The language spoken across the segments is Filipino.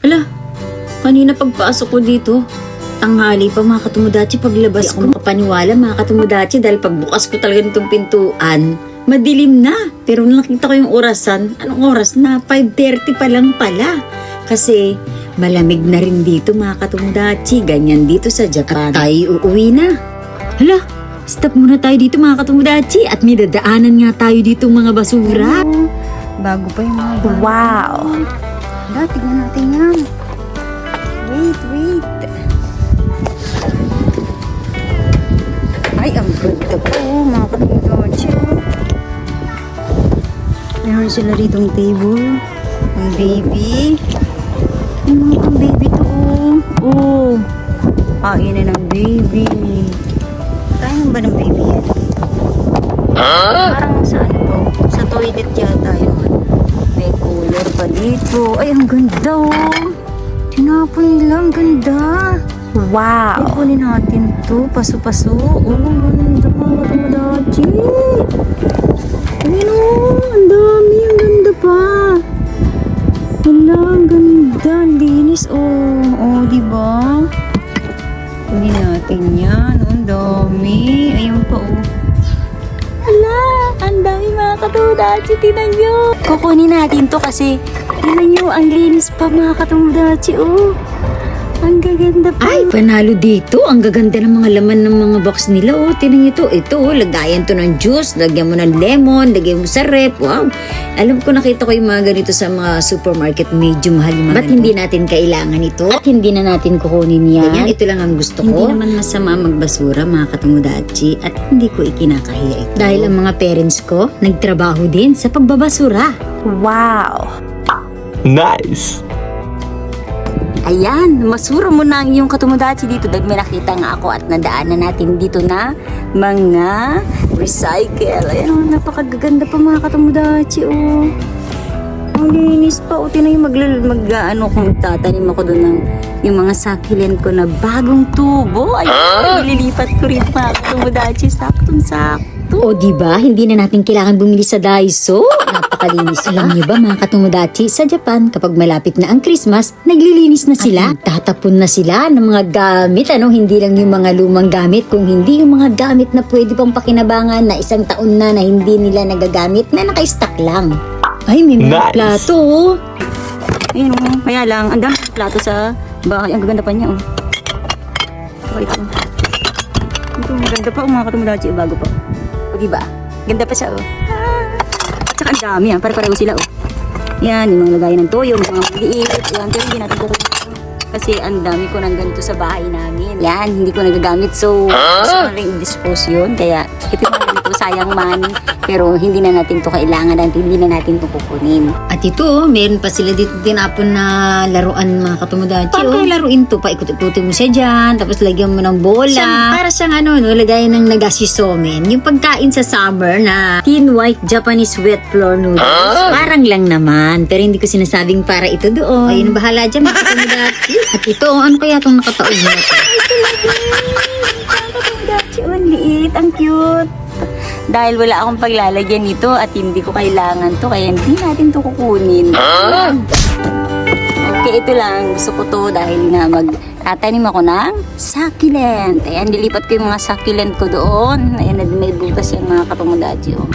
Hala, kanina pagpasok ko dito, tanghali pa mga katomodachi, paglabas ko makapaniwala mga katomodachi dahil pagbukas ko talaga nitong pintuan, madilim na. Pero nung nakita ko yung orasan, anong oras na? 5:30 pa lang pala. Kasi malamig na rin dito mga katomodachi, ganyan dito sa Japan. At tayo uuwi na. Hala, stop muna tayo dito mga katomodachi at may dadaanan nga tayo dito mga basura. Bago pa yung mga bago. Wow! Hala, tignan natin yan. Wait. Ay, ang ganda po mga katomodachi. Meron sila ritong table. Ang baby. Ay, mga pang baby to. Oh. Kainin ng baby. Kainin ba ng baby yan? Parang sa ano to? Sa toilet yata yun. May cooler pa dito. Ay, ang ganda oh. Tinapon nila. Ang ganda. Wow! Ipunin natin to. Paso-paso. Oh, ganda mga katomodachi. Ayun oh. Ang dami. Ang ganda pa. Hala, ang ganda. Ang linis oh. Oh, diba? Kunin natin yan. Oh, ang dami. Ayun pa oh. Hala, ang dami mga katomodachi. Tingnan nyo. Kukunin natin to kasi tingnan nyo, ang linis pa mga katomodachi. Oh, ang gaganda pa. Ay, panalo dito. Ang gaganda ng mga laman ng mga box nila. Oh, tingnan nyo to. Ito, oh, lagayan to ng juice. Lagyan mo ng lemon. Lagyan mo sa rep. Wow. Alam ko, nakita ko yung mga ganito sa mga supermarket. Medyo mahal yung mga ba't hindi natin kailangan ito? At hindi na natin kukunin yan. Ganyan, ito lang ang gusto ko. Hindi naman masama magbasura mga katomodachi. At hindi ko ikinakahiya ito. Dahil ang mga parents ko, nagtrabaho din sa pagbabasura. Wow! Nice! Ayan, masura mo na ang iyong katomodachi dito dahil may nakita nga ako at nadaanan natin dito na mga recycle. Ayan, oh, napakaganda pa mga katomodachi, oh. Ang linis pa, oh. Tinay kung tatanim ako doon ng yung mga succulent ko na bagong tubo. Ayan, nililipat ko rin mga katomodachi. Saktong-sakto. O diba, hindi na natin kailangan bumili sa Daiso. Napakalinis. Alam niyo ba mga katomodachi, sa Japan, kapag malapit na ang Christmas, naglilinis na sila. At tatapon na sila ng mga gamit. Hindi lang yung mga lumang gamit, kung hindi yung mga gamit na pwede pang pakinabangan na isang taon na hindi nila nagagamit na naka-stock lang. Ay, may mga Nice. plato. Oh. Ayun, oh. Kaya lang, ang dami ng plato sa bahay. Ang gaganda pa niya, oh. Okay, ito. Ito, ang ganda pa, oh, mga katomodachi. Bago pa. O, diba? Ganda pa siya, oh. At saka ang dami, ah. Pare-pareho sila, oh. Yan, yung mga lagayan ng toyo, mga maliit. Yan, pero hindi natin kukunin. Kasi ang dami ko ng ganito sa bahay namin. Yan, hindi ko nagagamit. So, gusto ko rin i-dispose yun. Kaya, ito yung ganito, sayang man. Pero hindi na natin to kailangan at hindi na natin to kukunin. At ito, meron pa sila dito tinapon na laruan mga katomodachi. Paano kayo laruin to? Paikot-ikutin mo siya dyan, tapos lagyan mo ng bola. Para siyang lagayan ng nagasisomen. Yung pagkain sa summer na thin white Japanese wet flour noodles. Parang lang naman. Pero hindi ko sinasabing para ito doon. Ayun, bahala dyan mga katomodachi. At ito, ano kaya itong nakataog na ito? Katomodachi, ang liit, ang cute. Dahil wala akong paglalagyan nito at hindi ko kailangan to, kaya hindi natin to kukunin. Okay, ito lang. Gusto ko to dahil nga magtatanim ako ng succulent. Ayan, nilipat ko yung mga succulent ko doon. Ayan, may butas yung mga katomodachi. Oh.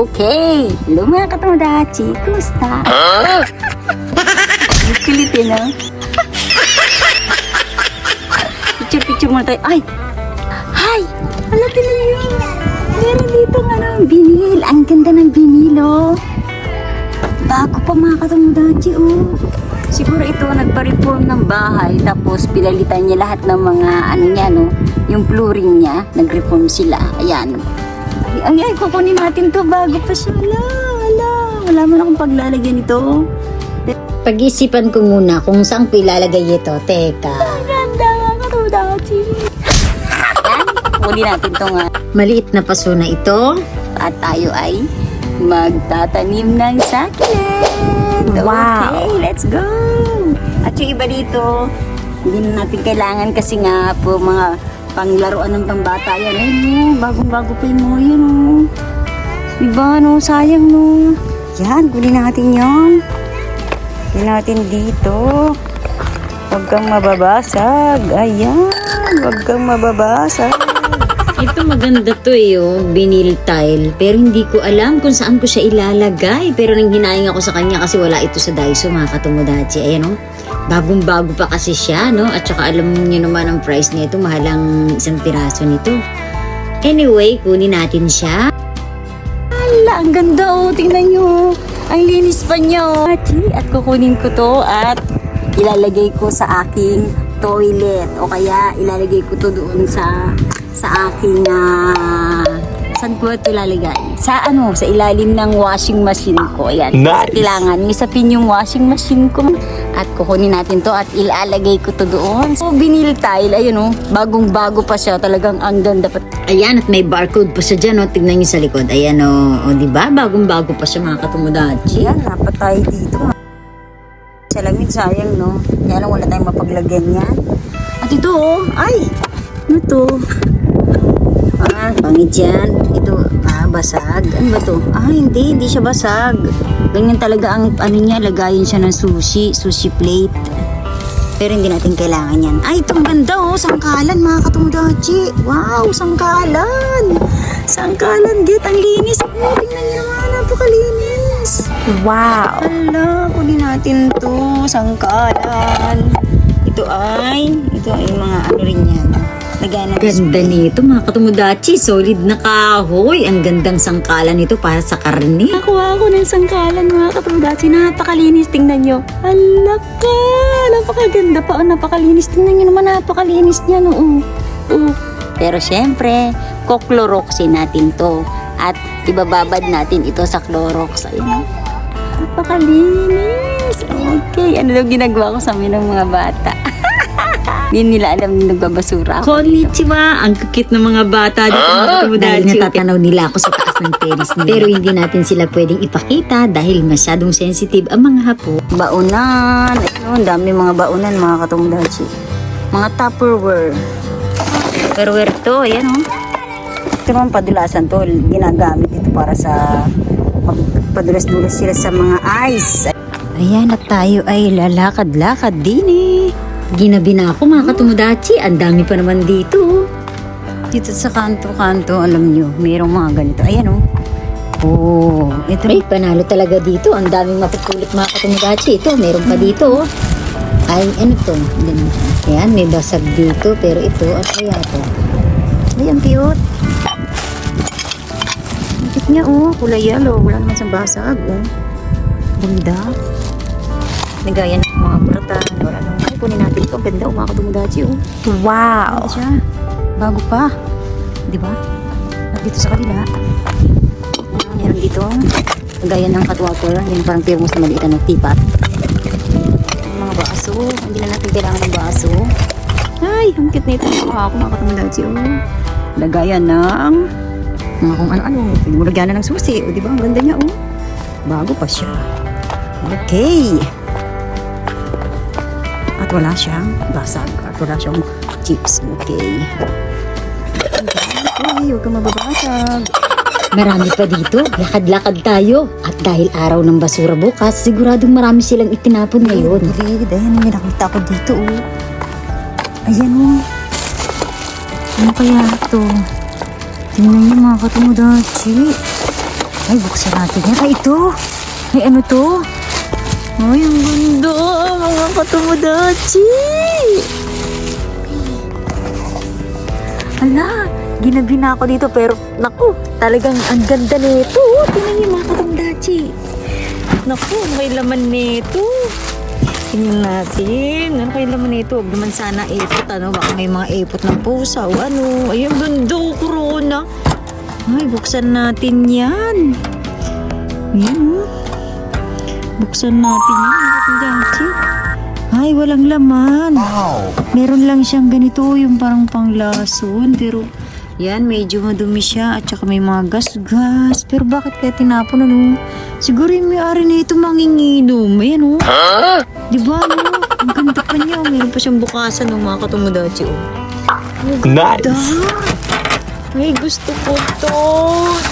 Okay. Hello mga katomodachi. Kumusta? Kulit yun, no? Picture muna tayo. Ay! Hi! Wala tinayo. Meron dito binil. Ang ganda ng binil, oh. Bago pa mga katomodachi, oh. Siguro ito, nagpa-reform ng bahay. Tapos, pinalitan niya lahat ng mga, yung flooring niya. Nag-reform sila. Ayan. Ay, kukunin natin to bago pa siya. Wala man akong paglalagyan ito. Pag-isipan ko muna kung saan ko ilalagay ito. Teka. Ang ganda mga katomodachi. Ayan, kukunin natin to nga. Maliit na paso na ito. At tayo ay magtatanim ng succulent. Wow. Okay, let's go. At yung iba dito, hindi na natin kailangan kasi nga po mga panglaruan ng pambata yan. Ay no, bagong-bago pa yung mga yan, no. Diba, no? Sayang, no. Yan, kunin natin yan. Lagyan natin dito. Huwag kang mababasag. Ayan. Huwag kang mababasag. Ito maganda to oh, vinyl tile. Pero hindi ko alam kung saan ko siya ilalagay. Pero nang hinaing ako sa kanya kasi wala ito sa Daiso mga katomodachi. Ayan oh. Bagong-bago pa kasi siya, no? At saka alam niyo naman ang price nito, mahalang isang piraso nito. Anyway, kunin natin siya. Ala, ang ganda oh. Tingnan nyo. Ang linis pa niya oh. At kukunin ko to at ilalagay ko sa aking toilet. O kaya ilalagay ko to doon sa aking saan ko ito ilalagay? Sa ilalim ng washing machine ko. Ayan. Nice. Kasi kailangan isapin yung washing machine ko. At kukunin natin to at ilalagay ko to doon. So, vinyl tile. Ayun oh. Bagong-bago pa siya. Talagang ang ganda pa. Ayan, at may barcode pa siya dyan, oh. Tignan niyo sa likod. Ayan, oh. O, diba? Bagong-bago pa siya mga katomodachi. Ayan, dapat tayo dito. Salamin, sayang, no? Kaya lang wala tayong mapaglagyan yan. At ito, oh. Ay! Ano to? Pangit yan. Ito, basag. Ano ba to? Hindi siya basag. Ganyan talaga ang niya, lagayin siya ng sushi plate. Pero hindi natin kailangan yan. Ay, itong ganda oh, sangkalan mga katomodachi. Wow, sangkalan. Sangkalan, get, ang linis. Oh, tingnan niyo naman, napakalinis. Wow. Hala, kunin natin to, sangkalan. Ito ay mga ano rin yan. Lagayan natin. Ganda nito mga katomodachi. Solid na kahoy. Ang gandang sangkalan nito para sa karne. Nakuha ako ng sangkalan mga katomodachi. Napakalinis, tingnan nyo. Alaka, napakaganda pa. Napakalinis, tingnan nyo naman, napakalinis niya. No? Pero syempre, kukloroxin natin to. At ibababad natin ito sa Clorox. Ayun. Napakalinis. Okay, ano daw ginagawa ko sa amin ng mga bata? Hindi nila alam na nagbabasura ako. Konnichiwa! Ang kukit ng mga bata dito mga katomodachi. Dahil natatanaw nila ako sa taas ng terrace nila. Pero hindi natin sila pwedeng ipakita dahil masyadong sensitive ang mga hapo. Baunan. Ayun, ang dami mga baunan mga katomodachi. Mga Tupperware. Tupperware to, ayan oh. Ito naman padulasan to. Ginagamit ito para sa padulas-dulas sila sa mga ice. Ayan, at tayo ay lalakad-lakad din eh. Ginabi na ako mga katomodachi. Ang dami pa naman dito. Dito sa kanto-kanto, alam nyo, mayroong mga ganito. Ayan oh. Oh, ito. Ay, panalo talaga dito. Ang daming mapupulot mga katomodachi. Ito, meron pa dito. Ay, ano to? Ayan, may basag dito. Pero ito, at kaya to. Ay, ang cute. Ang cute niya oh. Kulay yellow. Wala naman sa basag oh. Ganda. Nagayan ng mga buratan. Wala naman. Ay, kunin natin ito. Ang ganda oh, mga katomodachi oh. Wow. Ganda siya. Bago pa. Diba? At dito sa kabila. Meron dito. Nagayan ng hot water. Yung parang thermos na maliit na tipat. Mga baso. Hindi na natin kailangan ng baso. Ay, ang cute na ito. Ako mga katomodachi oh. Lagayan ng mga kung ano-ano. Pwede mo lagyan na ng susi. O diba? Ang ganda niya oh. Bago pa siya. Okay. At wala siyang basag. At wala siyang chips. Okay. Okay, huwag kang mababasag. Marami pa dito. Lakad-lakad tayo. At dahil araw ng basura bukas, siguradong marami silang itinapon ngayon. Ayan, may nakita ko dito oh. Ayan oh. Ano kaya ito? Tingnan niyo mga katomodachi. Ay, buksan natin yan. Ay, ito. Ay, ano to? Ay, ang ganda mga katomodachi. Ala, ginabi na ako dito pero naku, talagang ang ganda nito. Tingnan niyo mga katomodachi. Naku, may laman nito. Tingnan natin. Ano kayo laman nito? Huwag naman sana ipot. Ano? Baka may mga ipot ng pusa o ano. Ay, ang ganda oh, corona. Ay, buksan natin yan. Ayan oh. Buksan natin yan. Mga katomodachi. Ay, walang laman. Meron lang siyang ganito, yung parang panglason. Pero, yan, medyo madumi siya. At saka may mga gas-gas. Pero bakit kaya tinapon, ano? Siguro yung may-ari nito manginginom. Ayan, oh. Diba, no? Ang ganda pa niya. Meron pa siyang bukasan ng mga katomodachi, oh. Nice. Ay, gusto ko to.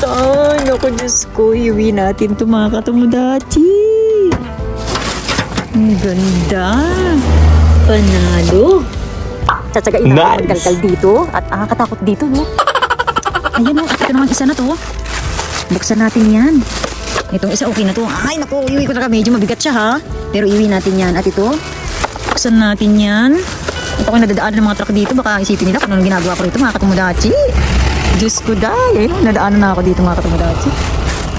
Ay, naku, Diyos ko. Iuwi natin to mga katomodachi. Ang ganda. Panalo. Tsatsagain natin Nice. magkalkal dito at nakakatakot dito, no? Ayan o, at ito naman isa na to. Buksan natin yan. Itong isa okay na to. Ay naku, iwi ko na ka. Medyo mabigat siya ha. Pero iwi natin yan. At ito, buksan natin yan. Ito ko nadadaan ng mga truck dito. Baka isipin nila kung anong ginagawa ko rito mga katomodachi. Diyos ko dahil. Nadaanan na ako dito mga katomodachi.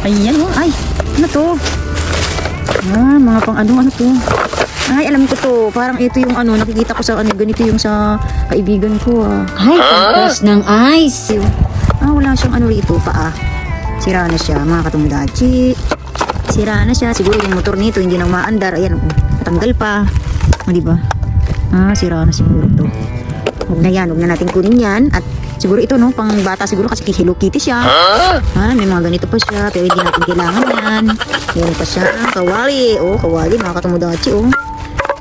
Ayan o. Ay, ano to? Mga pang ano to? Ay, alam ko to. Parang ito yung ano, nakikita ko sa ano, ganito yung sa kaibigan ko Ay, pangkas ng ice. Wala siyang ano rito, paa. Sira na siya, mga katomodachi. Sira na siya. Siguro yung motor nito hindi na umaandar. Ayan, natanggal pa. Diba? Sira na siguro to. Huwag na yan, huwag na natin kunin yan. At siguro ito, no, pang bata siguro kasi Hello Kitty siya. May mga ganito pa siya, pero hindi natin kailangan yan. Meron pa siya. Kawali. Kawali, mga katomodachi,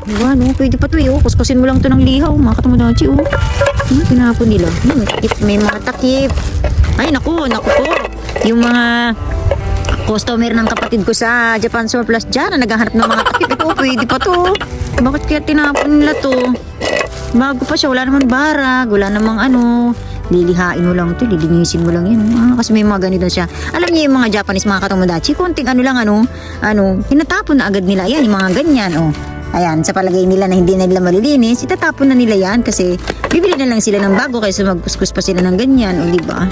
Diba, no? Pwede pa to, Kuskusin mo lang to ng lihaw, mga katomodachi, Tinapon nila. May mga takip. Ay, naku po. Yung mga customer ng kapatid ko sa Japan Surplus dyan na naghahanap ng mga takip. Ito, pwede pa to. Bakit kaya tinapon nila to? Bago pa siya, wala naman barag, wala namang ano. Lilihain mo lang to, lilinisin mo lang yan. Kasi may mga ganito siya. Alam niyo yung mga Japanese, mga katomodachi, konting ano lang, tinatapon na agad nila. Ayan, yung mga ganyan, Ayan, sa palagay nila na hindi na nila malilinis, itatapon na nila yan kasi bibili na lang sila ng bago kaysa magkuskus pa sila ng ganyan, diba?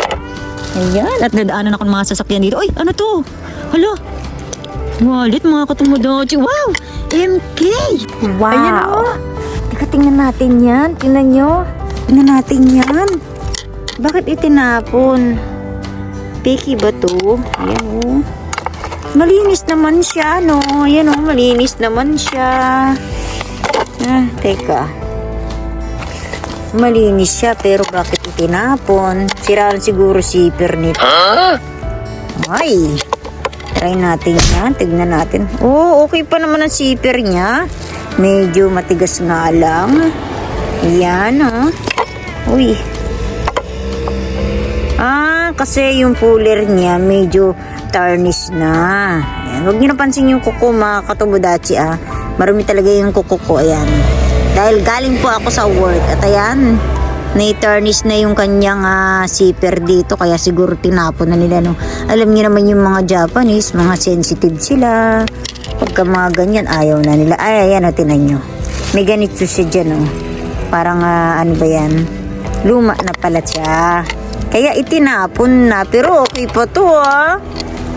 Ayan, at nadaanan ako ng mga sasakyan dito. Ay, ano to? Hala, wallet mga katomodachi. Wow, MK! Wow. Ayan, Teka, tingnan natin yan. Tingnan nyo. Tingnan natin yan. Bakit itinapon? Peki ba to? Ayan malinis naman siya, no? Ayan malinis naman siya. Teka. Malinis siya, pero bakit itinapon? Siraan siguro zipper nito. Ay. Try natin yan. Tignan natin. Okay pa naman ang zipper niya. Medyo matigas nga lang. Yan, Uy. Kasi yung puller niya medyo tarnish na. Ayan. Huwag niyo napansin yung kuko, mga katomodachi, Marumi talaga yung kuko ko, ayan. Dahil galing po ako sa work. At ayan, na-tarnish na yung kanyang zipper dito. Kaya siguro tinapon na nila, no? Alam niyo naman yung mga Japanese, mga sensitive sila. Pagka mga ganyan, ayaw na nila. Ay, ayan, tinan nyo. May ganito siya dyan, Parang, ano ba yan? Luma na pala siya. Kaya itinapon na. Pero okay pa to,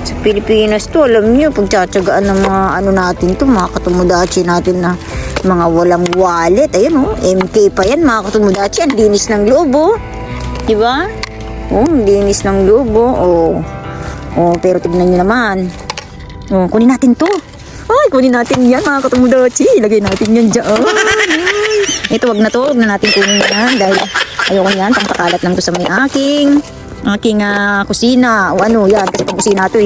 Sa Pilipinas to, alam nyo, pagtsatsagaan ng mga ano natin to, mga katomodachi natin na mga walang wallet. Ayan, MK pa yan, mga katomodachi. Ang linis ng loob, Diba? Ang linis ng loob, pero tignan nyo naman. Kunin natin to. Ay, kunin natin yan, mga katomodachi. Ilagay natin yan dyan. Ito, wag na to. Wag na natin kunin yan. Dahil ayoko yan. Pangkakalat lang to sa may aking kusina. Yan. Kasi pang kusina to,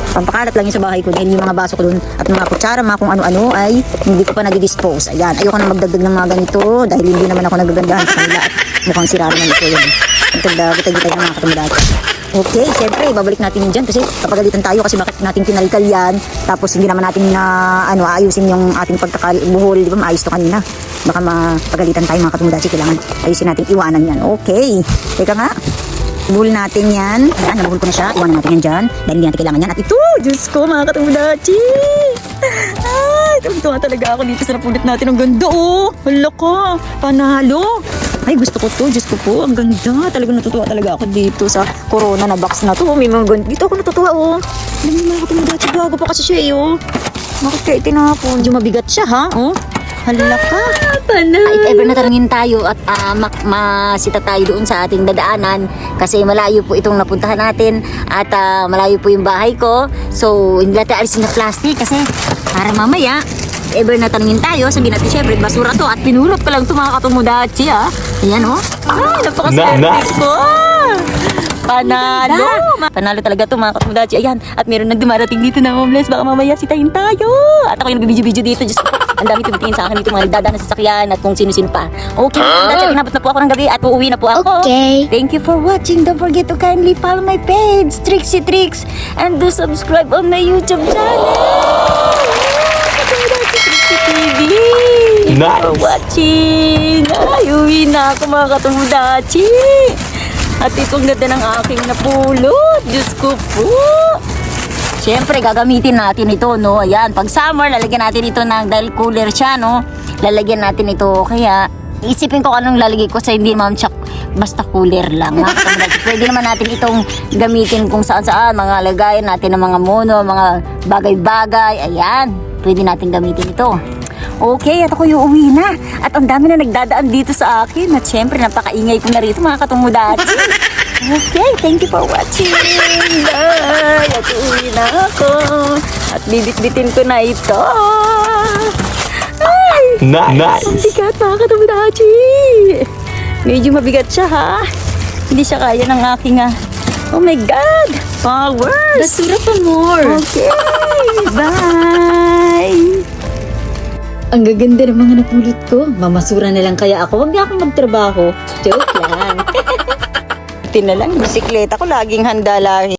Pampakalat lang yun sa bahay ko. Dahil yung mga baso ko dun at mga kutsara, mga kung ano-ano ay hindi ko pa nag-dispose. Ayan. Ayoko na magdagdag ng mga ganito. Dahil hindi naman ako nagagandahan sa kanila. At mukhang sira naman ito yun. Gitag-gitag ng mga katomodachi. Okay, syempre, babalik natin yun dyan kasi kapagalitan tayo kasi bakit natin kinalkal yan tapos hindi naman natin ayusin yung ating pagkakabuhol, di ba? Maayos to kanina. Baka mapagalitan tayo mga katomodachi, kailangan ayusin natin, iwanan yan. Okay, teka nga. Buhol natin yan. Ayan, nabuhol ko na siya. Iwanan natin yan dyan dahil hindi natin kailangan yan. At ito, Diyos ko mga katomodachi. Ay, tuntua talaga ako dito sa napulit natin. Ang ganda, Hala ko, panalo. Ay, gusto ko to. Diyos ko po, ang ganda. Talagang natutuwa talaga ako dito sa Corona na box na to. May mga ganda. Dito ako natutuwa, Alam niyo mga katomodachi, bago pa kasi siya, Bakit kaya itinapon? Medyo mabigat siya, ha? Hala ka. If ever natarangin tayo at masita tayo doon sa ating dadaanan kasi malayo po itong napuntahan natin at malayo po yung bahay ko. So, hindi natin alisin na plastic kasi para mamaya if ever natanungin tayo, sabihin natin syempre basura to at pinulot ko lang ito mga katomodachi, Ayan, Ay, napakaswerte ko. Panalo! Panalo talaga to mga katomodachi. Ayan, at meron nang dumarating dito na homeless. Baka mamaya sitahin tayo. At ako yung nagbibidyo-video dito. Diyos ko, ang dami tumitingin sa akin dito mga nagdadaan na sasakyan at kung sino-sino pa. Okay, mga katomodachi, inabot na po ako ng gabi at uuwi na po ako. Okay. Thank you for watching. Don't forget to kindly follow my page, Trixie Tricks, and do subscribe on my YouTube channel. Katomodachi, Dachi TV! Nice. For watching! Ay, uwi na ako mga katomodachi! At itong ganda ng aking napulot. Diyos ko po! Siyempre, gagamitin natin ito, no? Ayan, pag summer, lalagyan natin ito dahil cooler siya, no? Lalagyan natin ito. Kaya, isipin ko anong lalagay ko sa hindi mamchak. Basta cooler lang. Mga katomodachi. Pwede naman natin itong gamitin kung saan-saan. Mga lagayan natin ng mga mono, mga bagay-bagay. Ayan, pwede natin gamitin ito. Okay, at ako yung uwi na. At ang dami na nagdadaan dito sa akin. At syempre, napakaingay ko na rito mga katomodachi. Okay, thank you for watching. Bye! At uwi na ako. At bibit-bitin ko na ito. Ay! Nice. Ang bigat mga katomodachi. Medyo mabigat siya ha. Hindi siya kaya ng aking oh my God! Powers! Basura pa more. Okay, bye! Ang gaganda ng mga napulot ko. Mamasura na lang kaya ako. Huwag na akong magtrabaho. Joke lang. Buti na lang, bisikleta ko laging handa lagi.